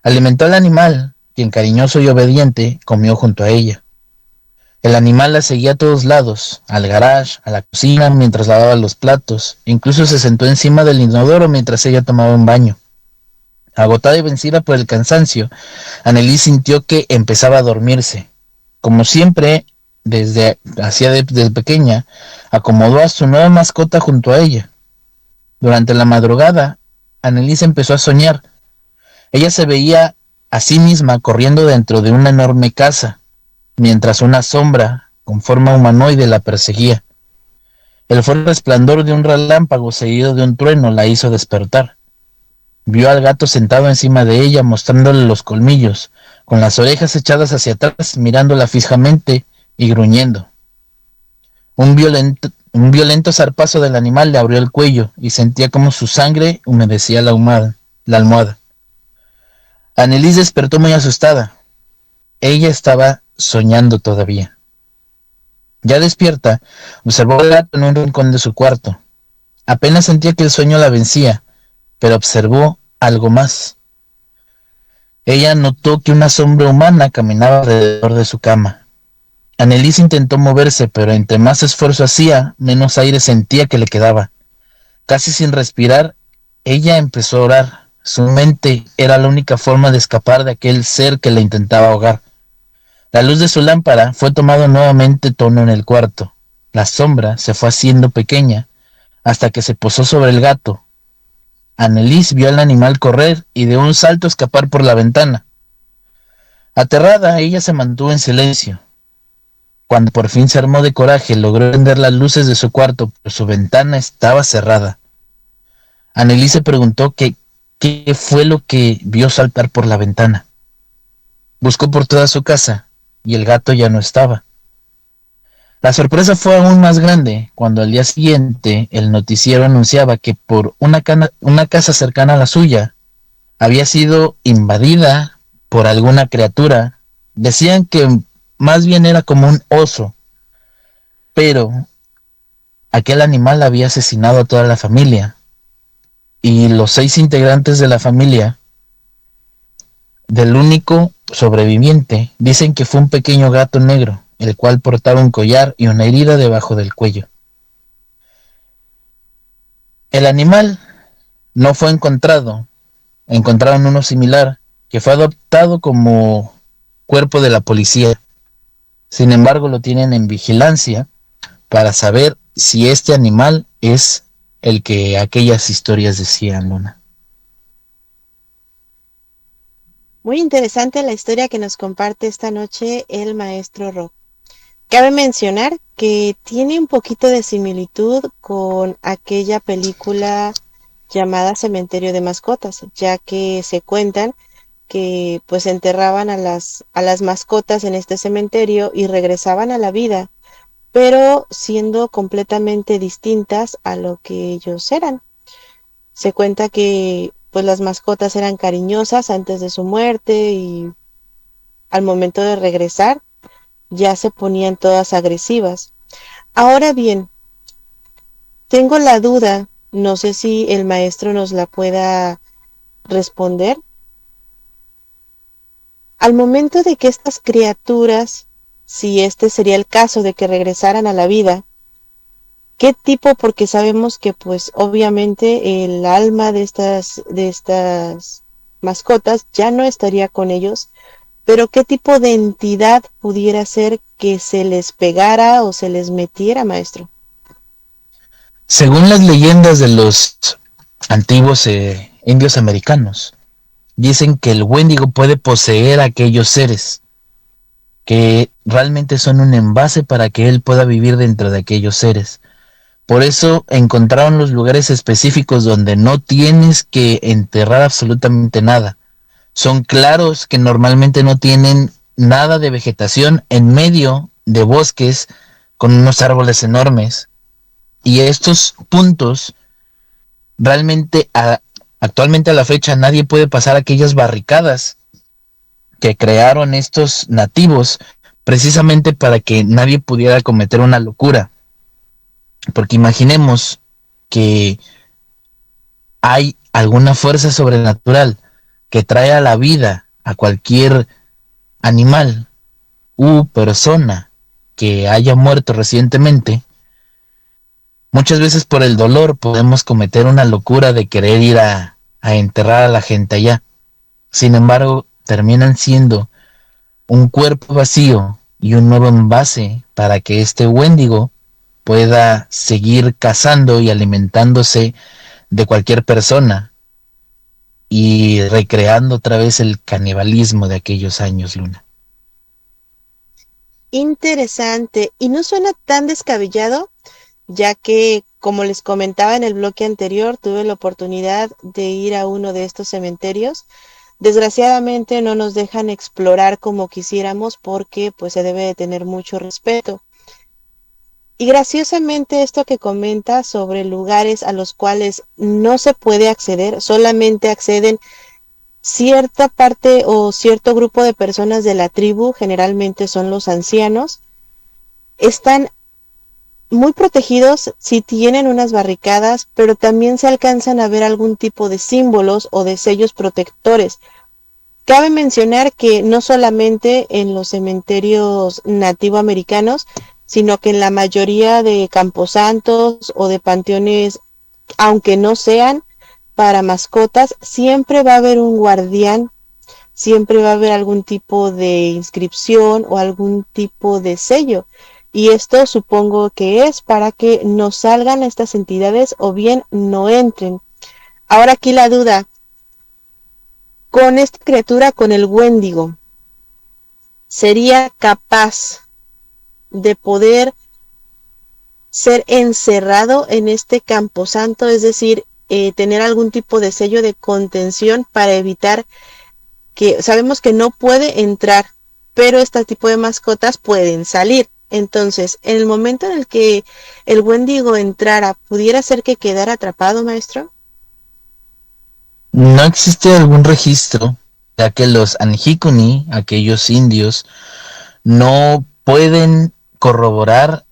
Alimentó al animal, quien cariñoso y obediente comió junto a ella. El animal la seguía a todos lados, al garage, a la cocina mientras lavaba los platos, incluso se sentó encima del inodoro mientras ella tomaba un baño. Agotada y vencida por el cansancio, Anneliese sintió que empezaba a dormirse. Como siempre, desde pequeña, acomodó a su nueva mascota junto a ella. Durante la madrugada, Anneliese empezó a soñar. Ella se veía a sí misma corriendo dentro de una enorme casa, mientras una sombra con forma humanoide la perseguía. El fuerte resplandor de un relámpago seguido de un trueno la hizo despertar. Vio al gato sentado encima de ella, mostrándole los colmillos, con las orejas echadas hacia atrás, mirándola fijamente y gruñendo. Un violento zarpazo del animal le abrió el cuello y sentía como su sangre humedecía la almohada. Anneliese despertó muy asustada. Ella estaba soñando todavía. Ya despierta, observó al gato en un rincón de su cuarto. Apenas sentía que el sueño la vencía, pero observó algo más. Ella notó que una sombra humana caminaba alrededor de su cama. Anneliese intentó moverse, pero entre más esfuerzo hacía, menos aire sentía que le quedaba. Casi sin respirar, ella empezó a orar. Su mente era la única forma de escapar de aquel ser que la intentaba ahogar. La luz de su lámpara fue tomando nuevamente tono en el cuarto. La sombra se fue haciendo pequeña hasta que se posó sobre el gato. Anneliese vio al animal correr y de un salto escapar por la ventana. Aterrada, ella se mantuvo en silencio. Cuando por fin se armó de coraje, logró prender las luces de su cuarto, pero su ventana estaba cerrada. Anneliese preguntó qué fue lo que vio saltar por la ventana. Buscó por toda su casa y el gato ya no estaba. La sorpresa fue aún más grande cuando al día siguiente el noticiero anunciaba que por una casa cercana a la suya había sido invadida por alguna criatura. Decían que más bien era como un oso, pero aquel animal había asesinado a toda la familia, y los 6 integrantes de la familia del único sobreviviente dicen que fue un pequeño gato negro, el cual portaba un collar y una herida debajo del cuello. El animal no fue encontrado. Encontraron uno similar que fue adoptado como cuerpo de la policía. Sin embargo, lo tienen en vigilancia para saber si este animal es el que aquellas historias decían, Luna. Muy interesante la historia que nos comparte esta noche el maestro Rob. Cabe mencionar que tiene un poquito de similitud con aquella película llamada Cementerio de Mascotas, ya que se cuentan que pues enterraban a las mascotas en este cementerio y regresaban a la vida, pero siendo completamente distintas a lo que ellos eran. Se cuenta que pues las mascotas eran cariñosas antes de su muerte y al momento de regresar ya se ponían todas agresivas. Ahora bien, tengo la duda, no sé si el maestro nos la pueda responder. Al momento de que estas criaturas, si este sería el caso de que regresaran a la vida, ¿qué tipo? Porque sabemos que pues obviamente el alma de estas mascotas ya no estaría con ellos, pero ¿qué tipo de entidad pudiera ser que se les pegara o se les metiera, maestro? Según las leyendas de los antiguos indios americanos, dicen que el Wendigo puede poseer a aquellos seres, que realmente son un envase para que él pueda vivir dentro de aquellos seres. Por eso encontraron los lugares específicos donde no tienes que enterrar absolutamente nada. Son claros que normalmente no tienen nada de vegetación en medio de bosques con unos árboles enormes. Y estos puntos, realmente actualmente a la fecha nadie puede pasar aquellas barricadas que crearon estos nativos precisamente para que nadie pudiera cometer una locura. Porque imaginemos que hay alguna fuerza sobrenatural que trae a la vida a cualquier animal u persona que haya muerto recientemente. Muchas veces por el dolor podemos cometer una locura de querer ir a enterrar a la gente allá. Sin embargo, terminan siendo un cuerpo vacío y un nuevo envase para que este Wendigo pueda seguir cazando y alimentándose de cualquier persona y recreando otra vez el canibalismo de aquellos años, Luna. Interesante, y no suena tan descabellado, ya que, como les comentaba en el bloque anterior, tuve la oportunidad de ir a uno de estos cementerios. Desgraciadamente no nos dejan explorar como quisiéramos porque pues se debe de tener mucho respeto. Y graciosamente esto que comenta sobre lugares a los cuales no se puede acceder, solamente acceden cierta parte o cierto grupo de personas de la tribu, generalmente son los ancianos, están muy protegidos si tienen unas barricadas, pero también se alcanzan a ver algún tipo de símbolos o de sellos protectores. Cabe mencionar que no solamente en los cementerios nativoamericanos, sino que en la mayoría de camposantos o de panteones, aunque no sean para mascotas, siempre va a haber un guardián, siempre va a haber algún tipo de inscripción o algún tipo de sello. Y esto supongo que es para que no salgan estas entidades o bien no entren. Ahora aquí la duda, con esta criatura, con el Wendigo, ¿sería capaz de poder ser encerrado en este camposanto? Es decir, tener algún tipo de sello de contención para evitar que, sabemos que no puede entrar, pero este tipo de mascotas pueden salir. Entonces, en el momento en el que el Wendigo entrara, ¿pudiera ser que quedara atrapado, maestro? No existe algún registro, ya que los Anjikuni, aquellos indios, no pueden corroborar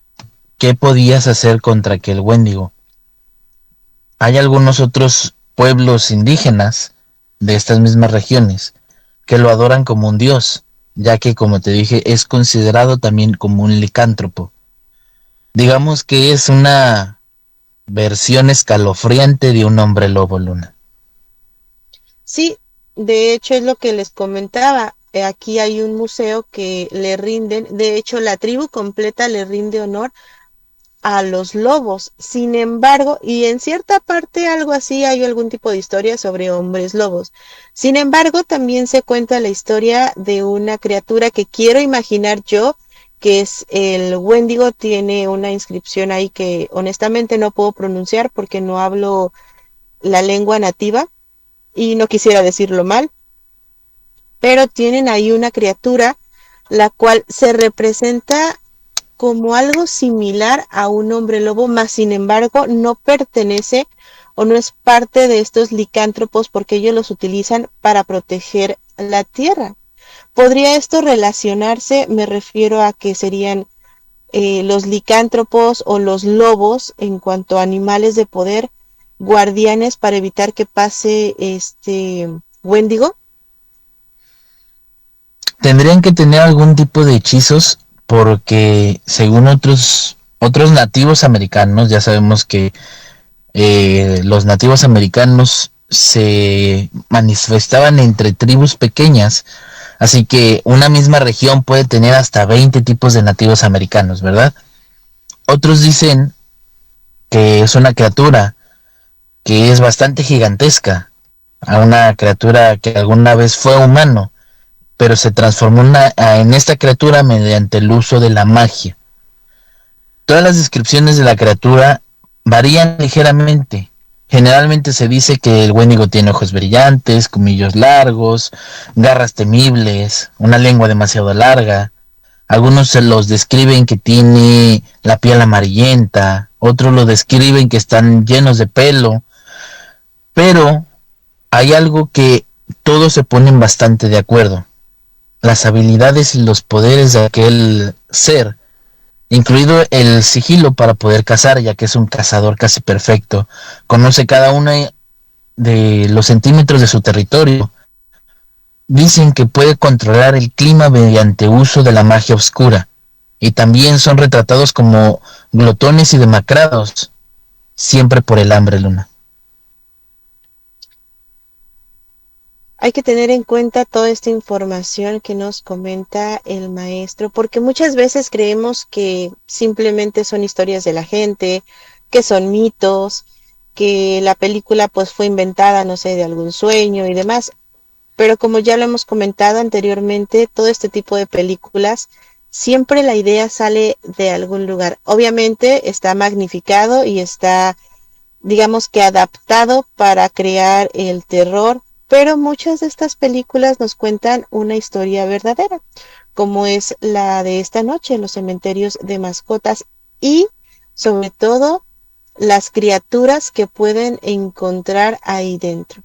qué podías hacer contra aquel Wendigo. Hay algunos otros pueblos indígenas de estas mismas regiones que lo adoran como un dios, ya que, como te dije, es considerado también como un licántropo. Digamos que es una versión escalofriante de un hombre lobo, Luna. Sí, de hecho es lo que les comentaba. Aquí hay un museo que le rinden, de hecho la tribu completa le rinde honor a los lobos. Sin embargo, y en cierta parte algo así, hay algún tipo de historia sobre hombres lobos. Sin embargo, también se cuenta la historia de una criatura que quiero imaginar yo, que es el Wendigo. Tiene una inscripción ahí que honestamente no puedo pronunciar porque no hablo la lengua nativa y no quisiera decirlo mal, pero tienen ahí una criatura la cual se representa como algo similar a un hombre lobo, mas sin embargo no pertenece o no es parte de estos licántropos porque ellos los utilizan para proteger la tierra. ¿Podría esto relacionarse? Me refiero a que serían los licántropos o los lobos en cuanto a animales de poder, guardianes para evitar que pase este Wendigo. Tendrían que tener algún tipo de hechizos porque según otros nativos americanos, ya sabemos que los nativos americanos se manifestaban entre tribus pequeñas, así que una misma región puede tener hasta 20 tipos de nativos americanos, ¿verdad? Otros dicen que es una criatura que es bastante gigantesca, a una criatura que alguna vez fue humano, pero se transformó en esta criatura mediante el uso de la magia. Todas las descripciones de la criatura varían ligeramente. Generalmente se dice que el Wendigo tiene ojos brillantes, colmillos largos, garras temibles, una lengua demasiado larga. Algunos se los describen que tiene la piel amarillenta, otros lo describen que están llenos de pelo, pero hay algo que todos se ponen bastante de acuerdo. Las habilidades y los poderes de aquel ser, incluido el sigilo para poder cazar, ya que es un cazador casi perfecto, conoce cada uno de los centímetros de su territorio. Dicen que puede controlar el clima mediante uso de la magia oscura, y también son retratados como glotones y demacrados, siempre por el hambre, Luna. Hay que tener en cuenta toda esta información que nos comenta el maestro, porque muchas veces creemos que simplemente son historias de la gente, que son mitos, que la película pues fue inventada, no sé, de algún sueño y demás. Pero como ya lo hemos comentado anteriormente, todo este tipo de películas, siempre la idea sale de algún lugar. Obviamente está magnificado y está, digamos que adaptado para crear el terror, pero muchas de estas películas nos cuentan una historia verdadera, como es la de esta noche, los cementerios de mascotas y sobre todo las criaturas que pueden encontrar ahí dentro.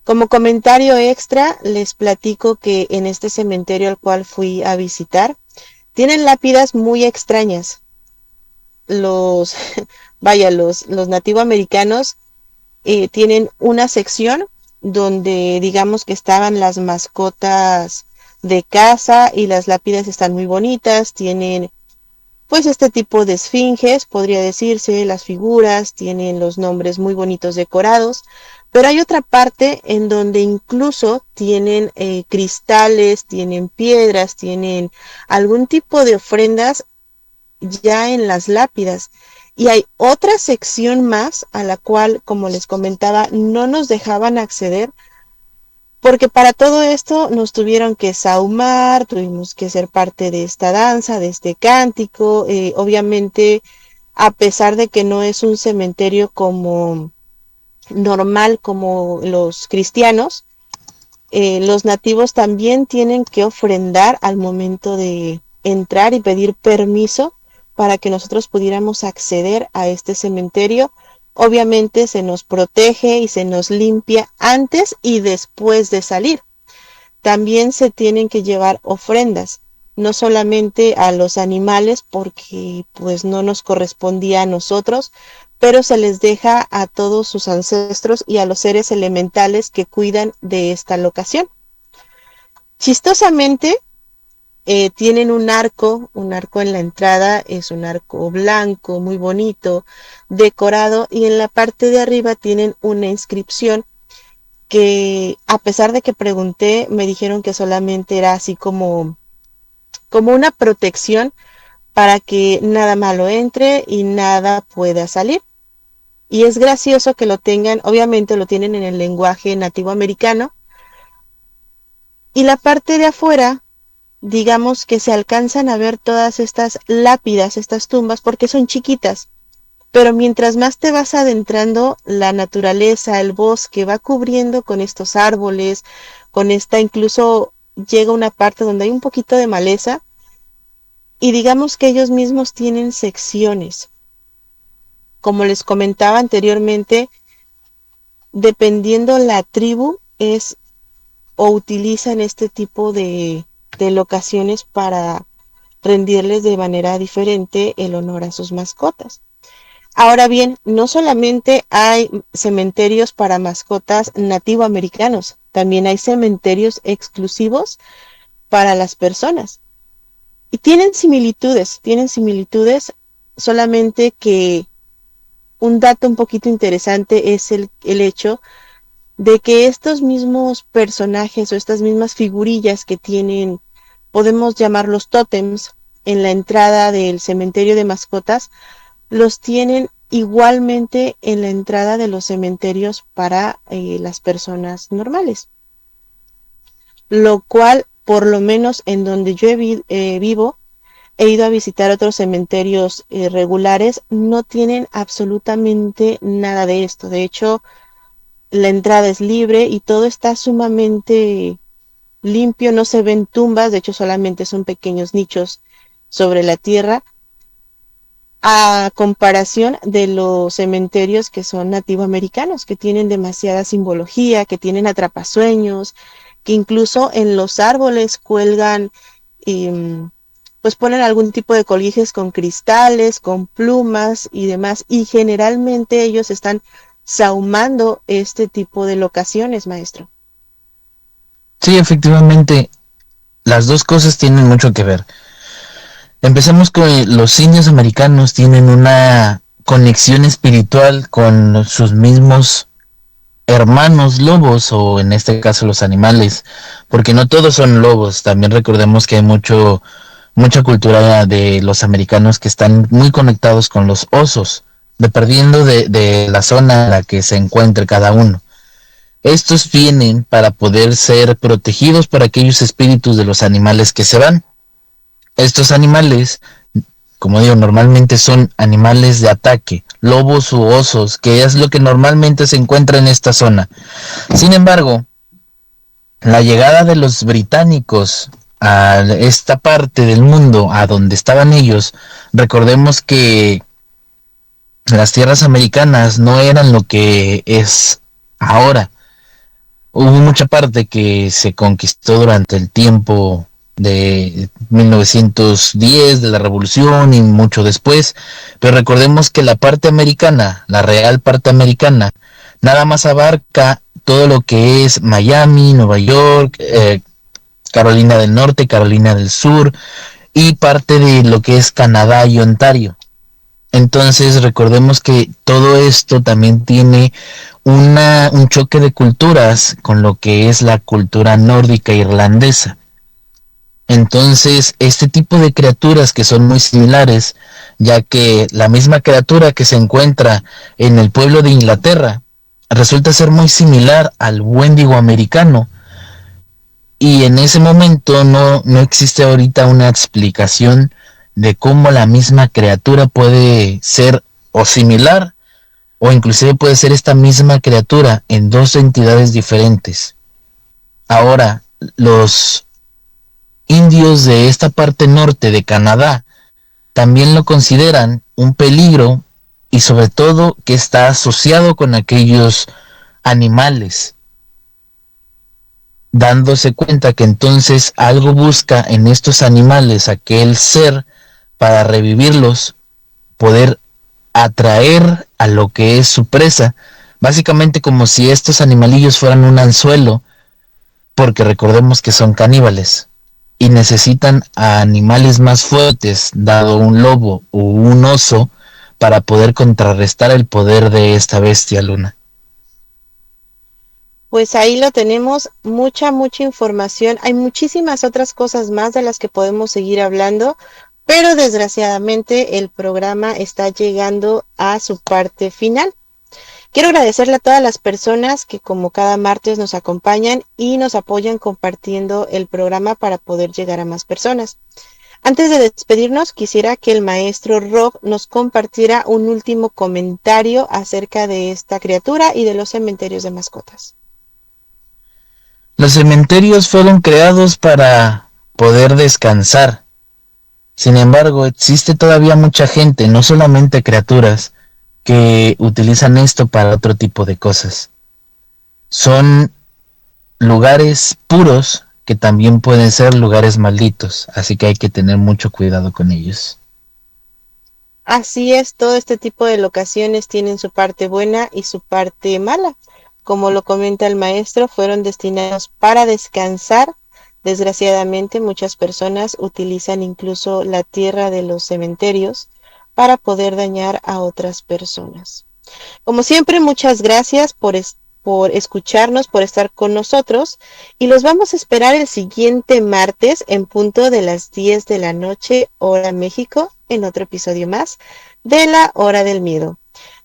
Como comentario extra, les platico que en este cementerio al cual fui a visitar, tienen lápidas muy extrañas. Los, los nativoamericanos tienen una sección donde digamos que estaban las mascotas de casa y las lápidas están muy bonitas, tienen pues este tipo de esfinges, podría decirse, las figuras, tienen los nombres muy bonitos decorados, pero hay otra parte en donde incluso tienen cristales, tienen piedras, tienen algún tipo de ofrendas ya en las lápidas. Y hay otra sección más a la cual, como les comentaba, no nos dejaban acceder porque para todo esto nos tuvieron que sahumar, tuvimos que ser parte de esta danza, de este cántico. Obviamente, a pesar de que no es un cementerio como normal como los cristianos, los nativos también tienen que ofrendar al momento de entrar y pedir permiso para que nosotros pudiéramos acceder a este cementerio. Obviamente se nos protege y se nos limpia antes y después de salir. También se tienen que llevar ofrendas, no solamente a los animales porque pues no nos correspondía a nosotros, pero se les deja a todos sus ancestros y a los seres elementales que cuidan de esta locación. Chistosamente, tienen un arco en la entrada, es un arco blanco, muy bonito, decorado, y en la parte de arriba tienen una inscripción que, a pesar de que pregunté, me dijeron que solamente era así como una protección para que nada malo entre y nada pueda salir. Y es gracioso que lo tengan, obviamente lo tienen en el lenguaje nativo americano. Y la parte de afuera, digamos que se alcanzan a ver todas estas lápidas, estas tumbas, porque son chiquitas. Pero mientras más te vas adentrando, la naturaleza, el bosque va cubriendo con estos árboles, con esta, incluso llega una parte donde hay un poquito de maleza, y digamos que ellos mismos tienen secciones. Como les comentaba anteriormente, dependiendo la tribu, es o utilizan este tipo de locaciones para rendirles de manera diferente el honor a sus mascotas. Ahora bien, no solamente hay cementerios para mascotas nativoamericanos, también hay cementerios exclusivos para las personas. Y tienen similitudes, solamente que un dato un poquito interesante es el hecho de que estos mismos personajes o estas mismas figurillas que tienen, podemos llamarlos tótems, en la entrada del cementerio de mascotas, los tienen igualmente en la entrada de los cementerios para las personas normales. Lo cual, por lo menos en donde yo vivo, he ido a visitar otros cementerios regulares, no tienen absolutamente nada de esto. De hecho, la entrada es libre y todo está sumamente limpio, no se ven tumbas, de hecho solamente son pequeños nichos sobre la tierra, a comparación de los cementerios que son nativoamericanos, que tienen demasiada simbología, que tienen atrapasueños, que incluso en los árboles cuelgan, pues ponen algún tipo de colijes con cristales, con plumas y demás, y generalmente ellos están sahumando este tipo de locaciones, maestro. Sí, efectivamente, las dos cosas tienen mucho que ver. Empecemos con los indios americanos, tienen una conexión espiritual con sus mismos hermanos lobos, o en este caso los animales, porque no todos son lobos. También recordemos que hay mucha cultura de los americanos que están muy conectados con los osos, dependiendo de la zona en la que se encuentre cada uno. Estos vienen para poder ser protegidos por aquellos espíritus de los animales que se van. Estos animales, como digo, normalmente son animales de ataque, lobos u osos, que es lo que normalmente se encuentra en esta zona. Sin embargo, la llegada de los británicos a esta parte del mundo, a donde estaban ellos, recordemos que las tierras americanas no eran lo que es ahora. Hubo mucha parte que se conquistó durante el tiempo de 1910, de la Revolución y mucho después, pero recordemos que la parte americana, la real parte americana, nada más abarca todo lo que es Miami, Nueva York, Carolina del Norte, Carolina del Sur y parte de lo que es Canadá y Ontario. Entonces recordemos que todo esto también tiene un choque de culturas con lo que es la cultura nórdica irlandesa. Entonces, este tipo de criaturas que son muy similares, ya que la misma criatura que se encuentra en el pueblo de Inglaterra resulta ser muy similar al Wendigo americano, y en ese momento no existe ahorita una explicación de cómo la misma criatura puede ser o similar, o inclusive puede ser esta misma criatura en dos entidades diferentes. Ahora, los indios de esta parte norte de Canadá también lo consideran un peligro, y sobre todo que está asociado con aquellos animales, dándose cuenta que entonces algo busca en estos animales aquel ser para revivirlos, poder atraer a lo que es su presa, básicamente como si estos animalillos fueran un anzuelo, porque recordemos que son caníbales y necesitan a animales más fuertes, dado un lobo o un oso, para poder contrarrestar el poder de esta bestia, Luna. Pues ahí lo tenemos, mucha información. Hay muchísimas otras cosas más de las que podemos seguir hablando, Pero desgraciadamente el programa está llegando a su parte final. Quiero agradecerle a todas las personas que como cada martes nos acompañan y nos apoyan compartiendo el programa para poder llegar a más personas. Antes de despedirnos, quisiera que el maestro Rob nos compartiera un último comentario acerca de esta criatura y de los cementerios de mascotas. Los cementerios fueron creados para poder descansar. Sin embargo, existe todavía mucha gente, no solamente criaturas, que utilizan esto para otro tipo de cosas. Son lugares puros que también pueden ser lugares malditos, así que hay que tener mucho cuidado con ellos. Así es, todo este tipo de locaciones tienen su parte buena y su parte mala. Como lo comenta el maestro, fueron destinados para descansar. Desgraciadamente, muchas personas utilizan incluso la tierra de los cementerios para poder dañar a otras personas. Como siempre, muchas gracias por escucharnos, por estar con nosotros, y los vamos a esperar el siguiente martes en punto de las 10 de la noche, hora México, en otro episodio más de La Hora del Miedo.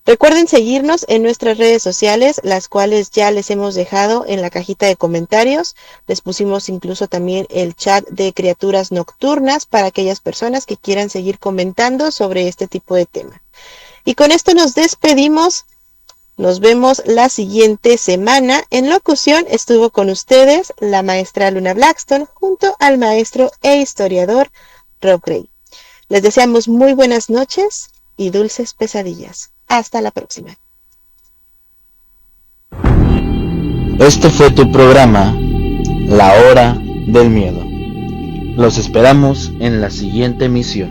Recuerden seguirnos en nuestras redes sociales, las cuales ya les hemos dejado en la cajita de comentarios. Les pusimos incluso también el chat de criaturas nocturnas para aquellas personas que quieran seguir comentando sobre este tipo de tema. Y con esto nos despedimos. Nos vemos la siguiente semana. En locución estuvo con ustedes la maestra Luna Blackstone junto al maestro e historiador Rob Gray. Les deseamos muy buenas noches y dulces pesadillas. Hasta la próxima. Este fue tu programa, La Hora del Miedo. Los esperamos en la siguiente emisión.